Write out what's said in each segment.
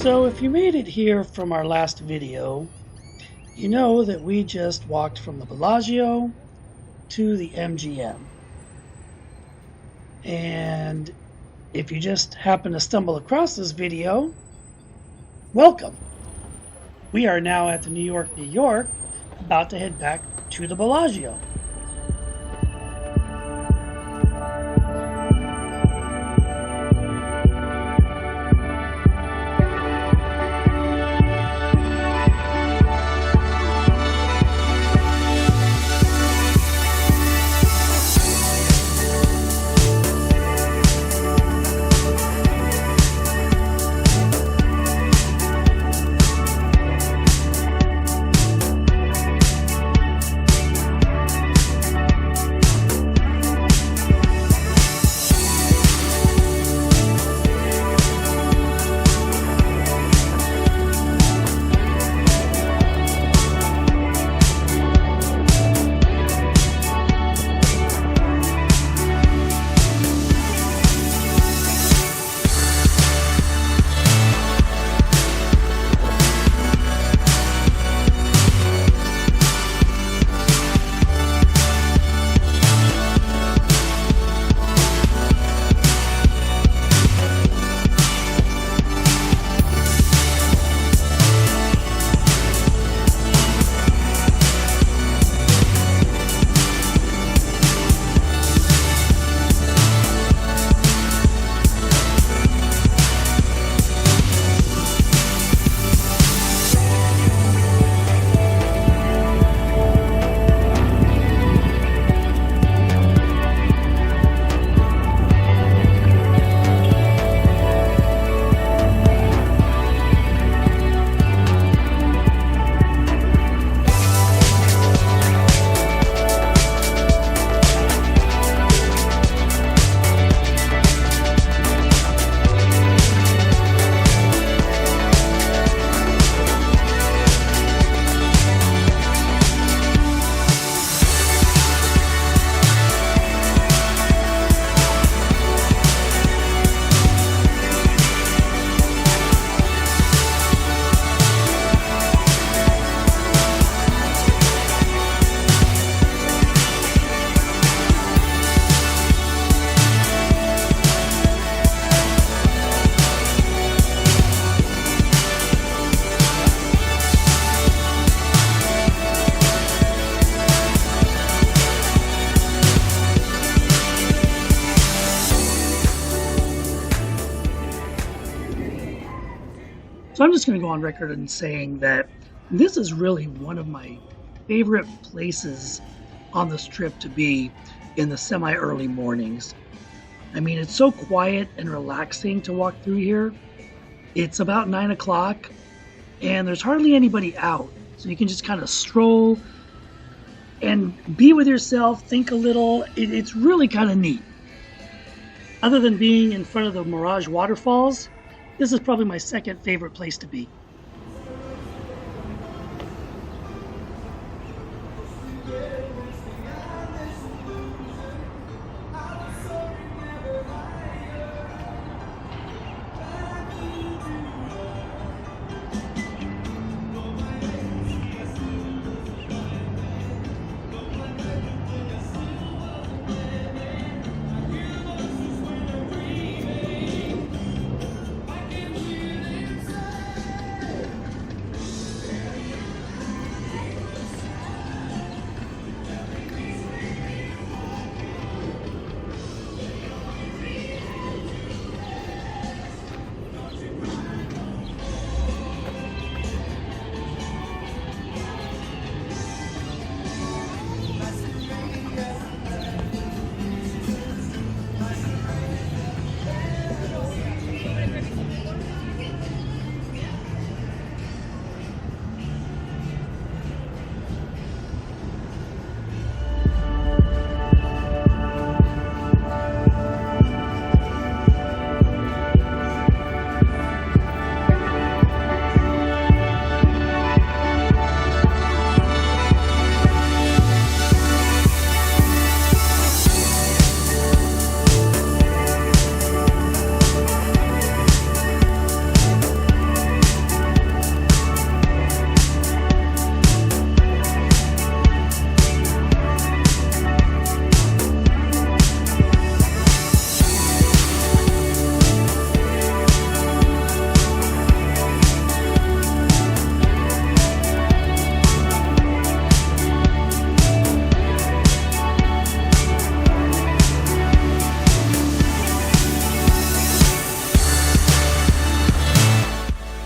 So if you made it here from our last video, you know that we just walked from the Bellagio to the MGM. And if you just happen to stumble across this video, welcome. We are now at the New York, about to head back to the Bellagio. So I'm just going to go on record and saying that this is really one of my favorite places on this trip to be in the semi-early mornings. I mean, it's so quiet and relaxing to walk through here. It's about 9 o'clock and there's hardly anybody out. So you can just kind of stroll and be with yourself, think a little. It's really kind of neat. Other than being in front of the Mirage waterfalls, this is probably my second favorite place to be.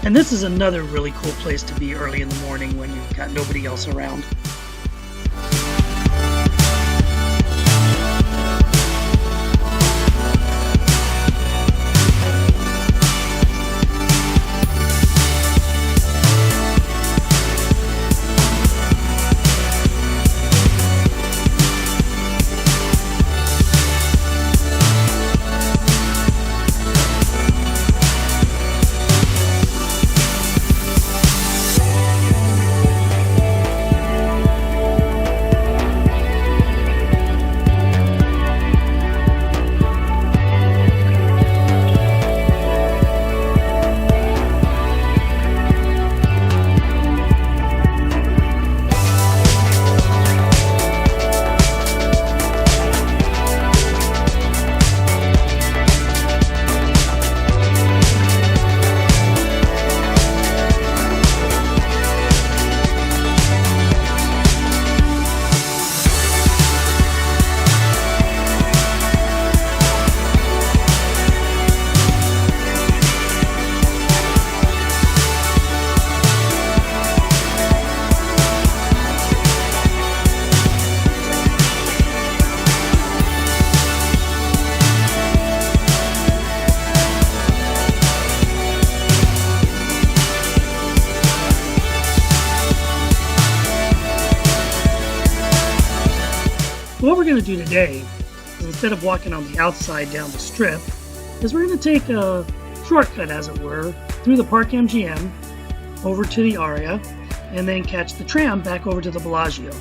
And this is another really cool place to be early in the morning when you've got nobody else around. What we're going to do today is, instead of walking on the outside down the strip, is we're going to take a shortcut, as it were, through the Park MGM over to the Aria, and then catch the tram back over to the Bellagio.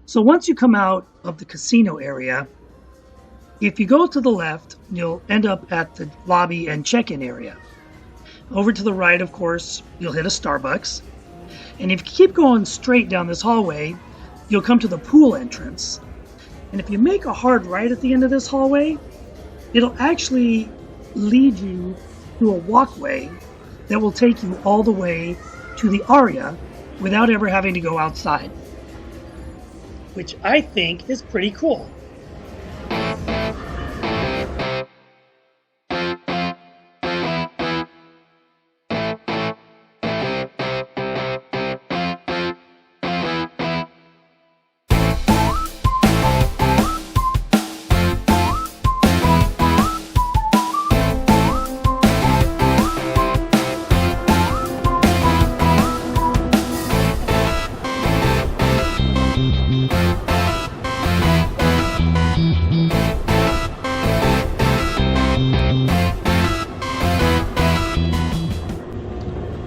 So once you come out of the casino area, if you go to the left, you'll end up at the lobby and check-in area. Over to the right, of course, you'll hit a Starbucks. And if you keep going straight down this hallway, you'll come to the pool entrance. And if you make a hard right at the end of this hallway, it'll actually lead you to a walkway that will take you all the way to the Aria without ever having to go outside, which I think is pretty cool.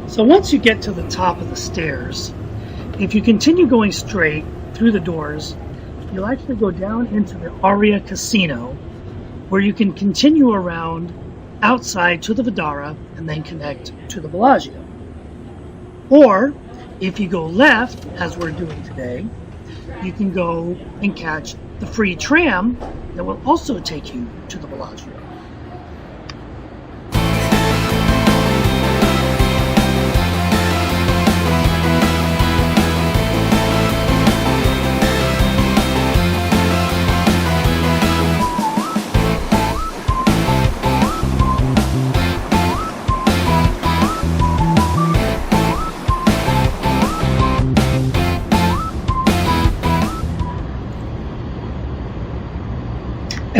So once you get to the top of the stairs, if you continue going straight through the doors, you'll actually go down into the Aria Casino, where you can continue around outside to the Vidara and then connect to the Bellagio. Or if you go left, as we're doing today, you can go and catch the free tram that will also take you to the Bellagio.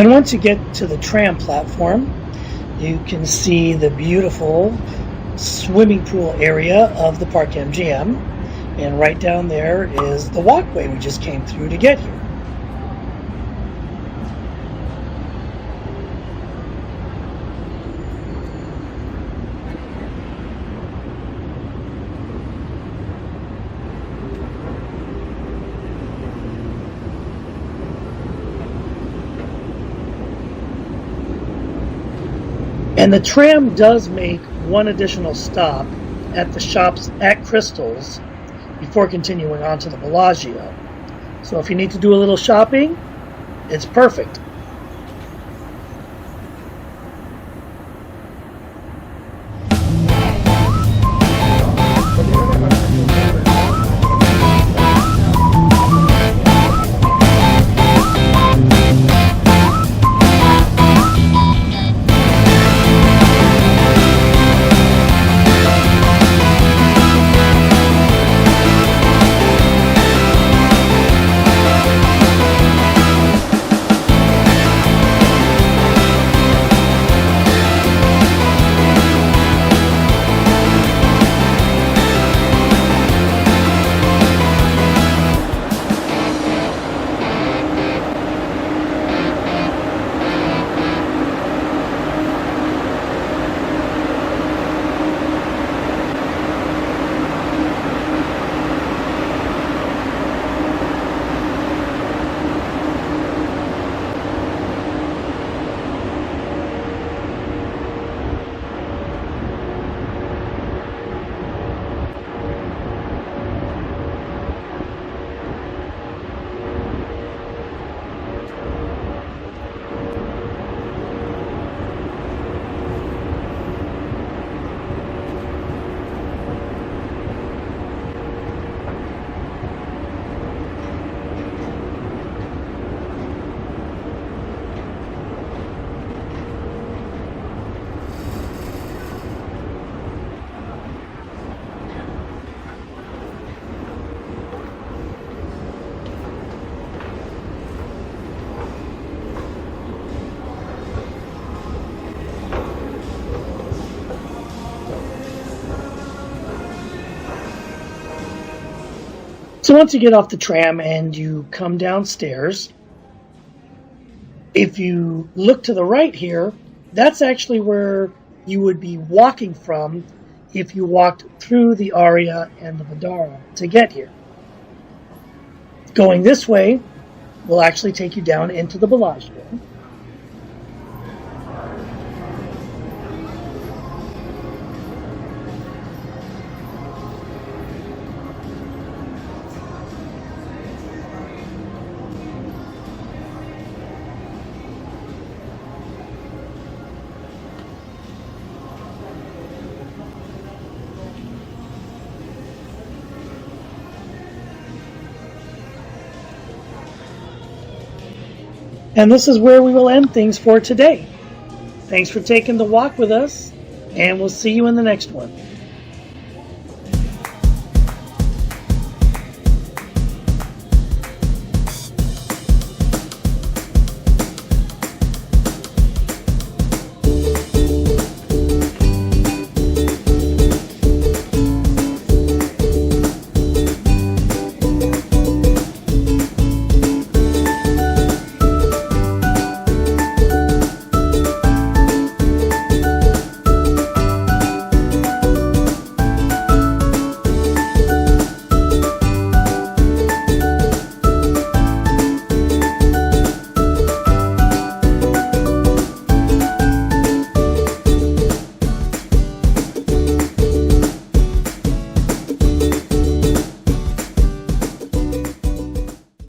And once you get to the tram platform, you can see the beautiful swimming pool area of the Park MGM. And right down there is the walkway we just came through to get here. And the tram does make one additional stop at the shops at Crystal's before continuing on to the Bellagio. So if you need to do a little shopping, it's perfect. So once you get off the tram and you come downstairs, if you look to the right here, that's actually where you would be walking from if you walked through the Aria and the Vdara to get here. Going this way will actually take you down into the Bellagio. And this is where we will end things for today. Thanks for taking the walk with us, and we'll see you in the next one.